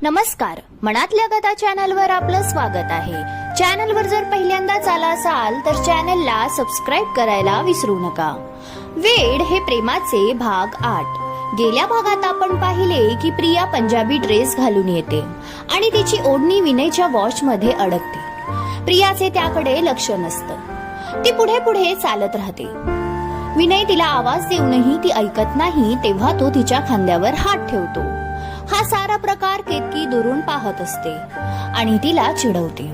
नमस्कार, मनातल्या कथा चॅनलवर आपलं स्वागत आहे. चॅनलवर जर पहिल्यांदाच आला असाल तर चॅनलला सबस्क्राईब करायला विसरू नका. वेड हे प्रेमाचे भाग 8. गेल्या भागात आपण पाहिले की प्रिया पंजाबी ड्रेस घालून येते आणि तिची ओढणी विनयच्या वॉचमध्ये अडकते. प्रियाचे त्याकडे लक्ष नसतं. ती पुढे पुढे चालत राहते. विनय तिला आवाज देऊनही ती ऐकत नाही तेव्हा तो तिच्या खांद्यावर हात ठेवतो. हा सारा प्रकार केतकी दुरून पाहत असते आणि तिला चिडवते.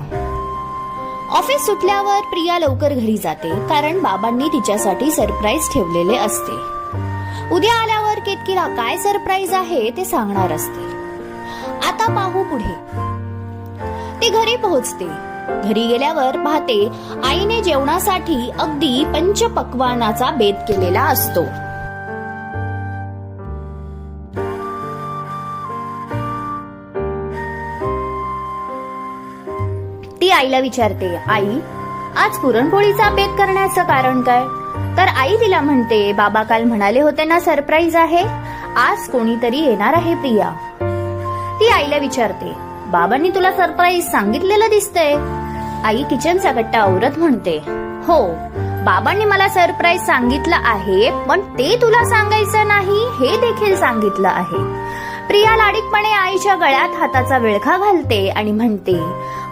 ऑफिस सुटल्यावर प्रिया लवकर घरी जाते कारण बाबांनी तिच्यासाठी सरप्राईज ठेवलेले असते. उद्या आल्यावर केतकीला काय सरप्राईज आहे ते सांगणार असते. आता पाहू पुढे. ती घरी पोहोचते. घरी गेल्यावर पाहते आईने जेवणासाठी अगदी पंचपक्वानाचा बेत केलेला असतो. ती आईला विचारते, आई आज पुरणपोळीचा बेत करण्याचं कारण काय? तर आई तिला म्हणते, बाबा काल म्हणाले होते ना सरप्राईज आहे, आज कोणीतरी येणार आहे प्रिया. ती आईला विचारते, बाबांनी तुला सरप्राईज सांगितलेलं दिसतंय. आई किचनचा गट्टा आवरत म्हणते, हो बाबांनी मला सरप्राईज सांगितलं आहे, पण ते तुला सांगायचं नाही हे देखील सांगितलं आहे. प्रिया लाडीकपणे आईच्या गळ्यात हाताचा विळखा घालते आणि म्हणते,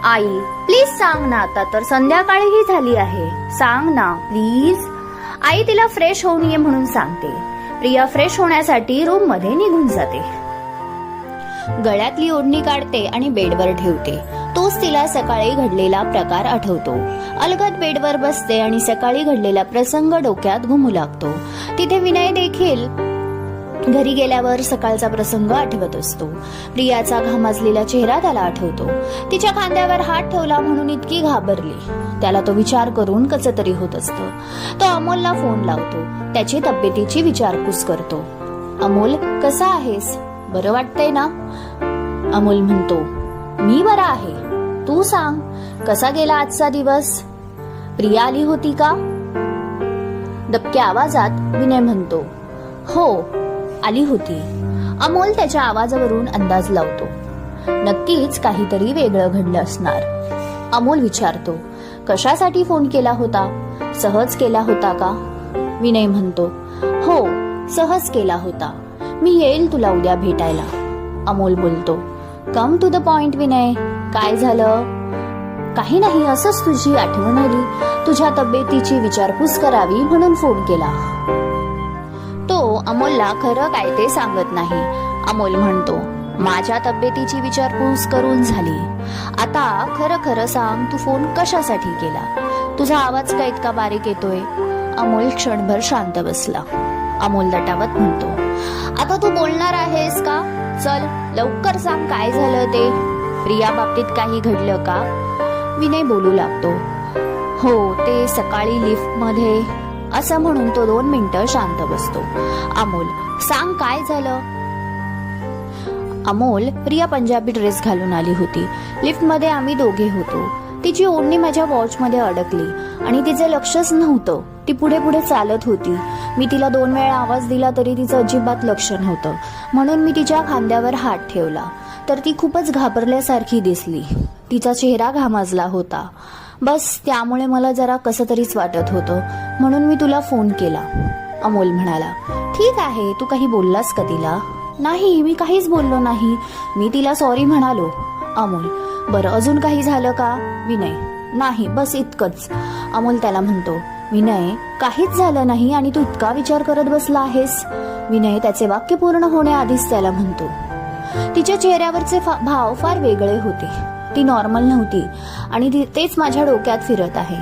आई प्लीज सांग ना, आता तर संध्याकाळीही झाली आहे, सांग ना प्लीज. आई तिला फ्रेश होऊन ये म्हणून सांगते. प्रिया फ्रेश होण्यासाठी रूम मध्ये निघून जाते. गळ्यातली ओढणी काढते आणि बेडवर ठेवते. तोच तिला सकाळी घडलेला प्रकार आठवतो. अलगद बेडवर बसते आणि सकाळी घडलेला प्रसंग डोक्यात घुमू लागतो. तिथे विनय देखील घरी गेल्यावर सकाळचा प्रसंग आठवत असतो. प्रियाचा घामाजलेला चेहरा त्याला आठवतो. तिच्या खांद्यावर हात ठेवला म्हणून इतकी घाबरली. त्याला तो विचार करून कसं तरी होत असतं. तो अमोलला फोन लावतो. त्याची तब्येतीची विचारपूस करतो. अमोल कसा आहेस? बरं वाटतंय ना? अमोल म्हणतो, मी बरा आहे. तू सांग कसा गेला आजचा दिवस? प्रिया आली होती का? दबक्या आवाजात विनय म्हणतो, हो आली होती. अमोल त्याच्या आवाजावरून अंदाज लावतो. नक्कीच काहीतरी वेगळं घडलं असणार. अमोल विचारतो, कशासाठी फोन केला होता? सहज केला होता का? विनय म्हणतो, हो सहज केला होता. मी येईल तुला उद्या भेटायला. अमोल बोलतो, come to the point Vinay, काय झालं? काही नाही, असंच तुझी आठवण आली. तुझ्या तब्येतीची विचारपूस करावी म्हणून फोन केला. तो अमोलला खरं काय ते सांगत नाही. अमोल म्हणतो, माझ्या तब्येतीची विचारपूस करून झाली. आता खरं खरं सांग, तू फोन कशासाठी केला? तुझा आवाज का इतका बारीक येतोय? अमोल क्षणभर शांत बसला. अमोल दटावत म्हणतो, आता तू बोलणार आहेस का? चल लवकर सांग काय झालं ते. प्रिया बाबतीत काही घडलं का? विनय बोलू लागतो, हो ते सकाळी लिफ्ट मध्ये, असं म्हणून तो 2 मिनिटं शांत बसतो. अमोल, सांग काय झालं? अमोल, प्रिया पंजाबी ड्रेस घालून आली होती. लिफ्ट मध्ये आम्ही दोघे होतो. तिची ओढणी माझ्या वॉच मध्ये अडकली आणि तिचे लक्षच नव्हतं. ती पुढे पुढे चालत होती. मी तिला 2 वेळा आवाज दिला तरी तिचं अजिबात लक्ष नव्हतं. म्हणून मी तिच्या खांद्यावर हात ठेवला तर ती खूपच घाबरल्यासारखी दिसली. तिचा चेहरा घामाजला होता. बस त्यामुळे मला जरा कसं तरीच वाटत होतं, म्हणून मी तुला फोन केला. अमोल म्हणाला, ठीक आहे, तू काही बोललास का तिला? नाही, मी काहीच बोललो नाही. मी तिला सॉरी म्हणालो. अमोल, बरं अजून काही झालं का? विनय, नाही बस इतकंच. अमोल त्याला म्हणतो, विनय काहीच झालं नाही आणि तू इतका विचार करत बसला आहेस. विनय त्याचे वाक्य पूर्ण होण्याआधीच त्याला म्हणतो, तिच्या चेहऱ्यावरचे भाव फार वेगळे होते. ती नॉर्मल नव्हती आणि तेच माझ्या डोक्यात फिरत आहे.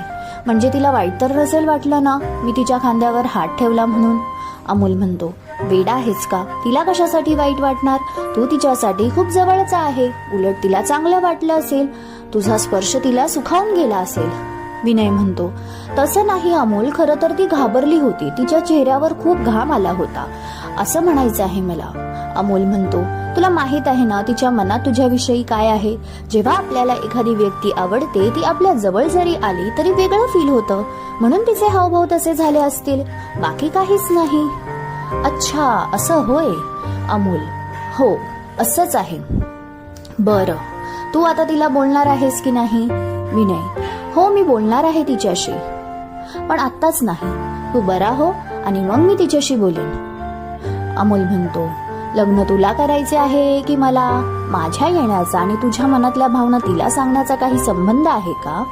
म्हणजे तिला वाईट तर नसेल वाटलं ना मी तिच्या खांद्यावर हात ठेवला म्हणून? अमोल म्हणतो, वेडा आहेस का? तिला कशासाठी वाईट वाटणार? तू तिच्यासाठी खूप जवळचा आहे. उलट तिला चांगलं वाटलं असेल. तुझा स्पर्श तिला सुखावून गेला असेल. विनय म्हणतो, तसं नाही अमोल, खरं तर ती घाबरली होती. तिच्या चेहऱ्यावर खूप घाम आला होता असं म्हणायचं आहे मला. अमोल म्हणतो, तुला माहित आहे ना तिच्या मनात तुझ्याविषयी काय आहे? जेव्हा आपल्याला एखादी व्यक्ती आवडते ती आपल्या जवळ जरी आली तरी वेगळं फील होतं. म्हणून तिचे हावभाव तसे झाले असतील, बाकी काहीच नाही. अच्छा असं होय. अमोल, हो असंच आहे. बरं, तू आता तिला बोलणार आहेस की नाही? विनय: हो, मी बोलणार आहे तिच्याशी, पण आत्ताच नाही. तू बरा हो आणि मग मी तिच्याशी बोलेन. अमोल म्हणतो: लग्न तुला करायचे आहे की मला? माझ्या येण्याचा आणि तुझ्या मनातल्या भावना तिला सांगण्याचा काही संबंध आहे का?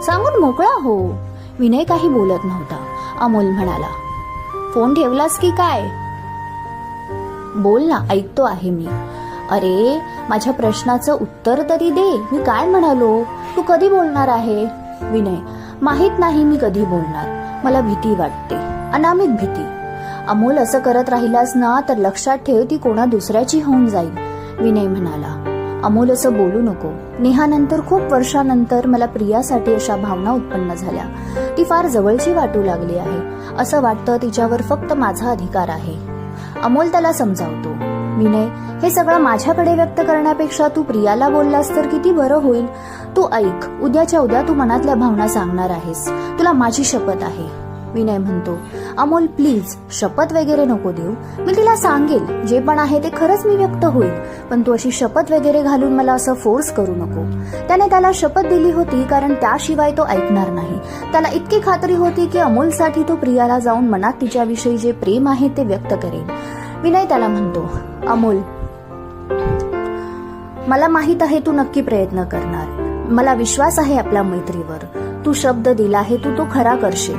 सांगून मोकळा हो. विनय काही बोलत नव्हता. अमोल म्हणाला: फोन ठेवलास की काय? बोल ना, ऐकतो आहे मी. अरे, माझ्या प्रश्नाचं उत्तर तरी दे. मी काय म्हणालो? तू कधी बोलणार आहे? विनय: माहित नाही मी कधी बोलणार. मला भीती वाटते, अनामिक भीती. अमोल, असं करत राहिलास ना तर लक्षात ठेव ती कोणा दुसऱ्याची होऊन जाईल. विनय म्हणाला: अमोल, असं बोलू नको. नेहानंतर खूप वर्षानंतर मला प्रियासाठी अशा भावना उत्पन्न झाल्या. ती फार जवळची वाटू लागली आहे. असं वाटतं तिच्यावर फक्त माझा अधिकार आहे. अमोल त्याला समजावतो: विनय, हे सगळं माझ्याकडे व्यक्त करण्यापेक्षा तू प्रियाला बोललास तर किती बरं होईल. तू ऐक, उद्याच्या उद्या तू मनातल्या भावना सांगणार आहेस. तुला माझी शपथ आहे. विनय म्हणतो: अमोल, प्लीज, शपथ वगैरे नको देऊ. मी तिला सांगेल जे पण आहे ते खरंच मी व्यक्त होईल, पण तू अशी शपथ वगैरे घालून मला असं फोर्स करू नको. त्याने त्याला शपथ दिली होती कारण त्याशिवाय तो ऐकणार नाही. त्याला इतकी खात्री होती की अमोलसाठी तो प्रियाला जाऊन मनात तिच्याविषयी जे प्रेम आहे ते व्यक्त करेल. विनय त्याला म्हणतो: अमोल, मला माहित आहे तू नक्की प्रयत्न करणार. मला विश्वास आहे आपल्या मैत्रीवर. तू शब्द दिला आहे, तू तो खरा करशील.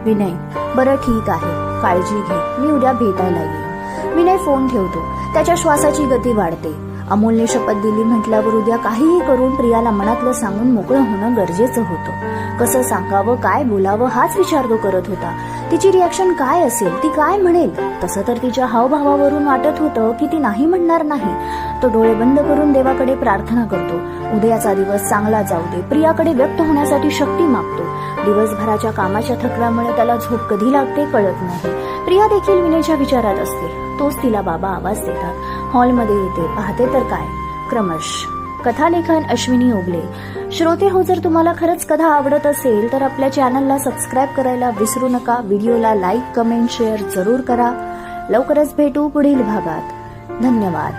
विनय: बरं, ठीक आहे, काळजी घे. मी उद्या भेटायला येईन. विनय फोन ठेवतो. त्याच्या श्वासाची गती वाढते. अमोलने शपथ दिली म्हटल्यावर उद्या काहीही करून प्रियाला मनातलं सांगून मोकळं होणं गरजेचं होतं. कसं सांगावं, काय बोलावं हाच विचार तो करत होता. तिची रिॲक्शन काय असेल, ती काय म्हणेल. तसं तर तिच्या हावभावावरून वाटत होतं की ती नाही म्हणणार नाही. तो डोळे बंद करून देवाकडे प्रार्थना करतो. उद्याचा दिवस चांगला जाऊ दे. प्रियाकडे व्यक्त होण्यासाठी शक्ती मागतो. दिवसभराच्या कामाच्या थकव्यामुळे त्याला झोप कधी लागते कळत नाही. प्रिया देखील विनयच्या विचारात असते. तोच तिला बाबा आवाज देतात. हॉलमध्ये येते. पाहते तर काय, क्रमश. कथालेखन अश्विनी ओगले. श्रोते हो, जर तुम्हाला खरंच कथा आवडत असेल तर आपल्या चॅनलला सबस्क्राईब करायला विसरू नका. व्हिडिओला लाईक, कमेंट, शेअर जरूर करा. लवकरच भेटू पुढील भागात. धन्यवाद.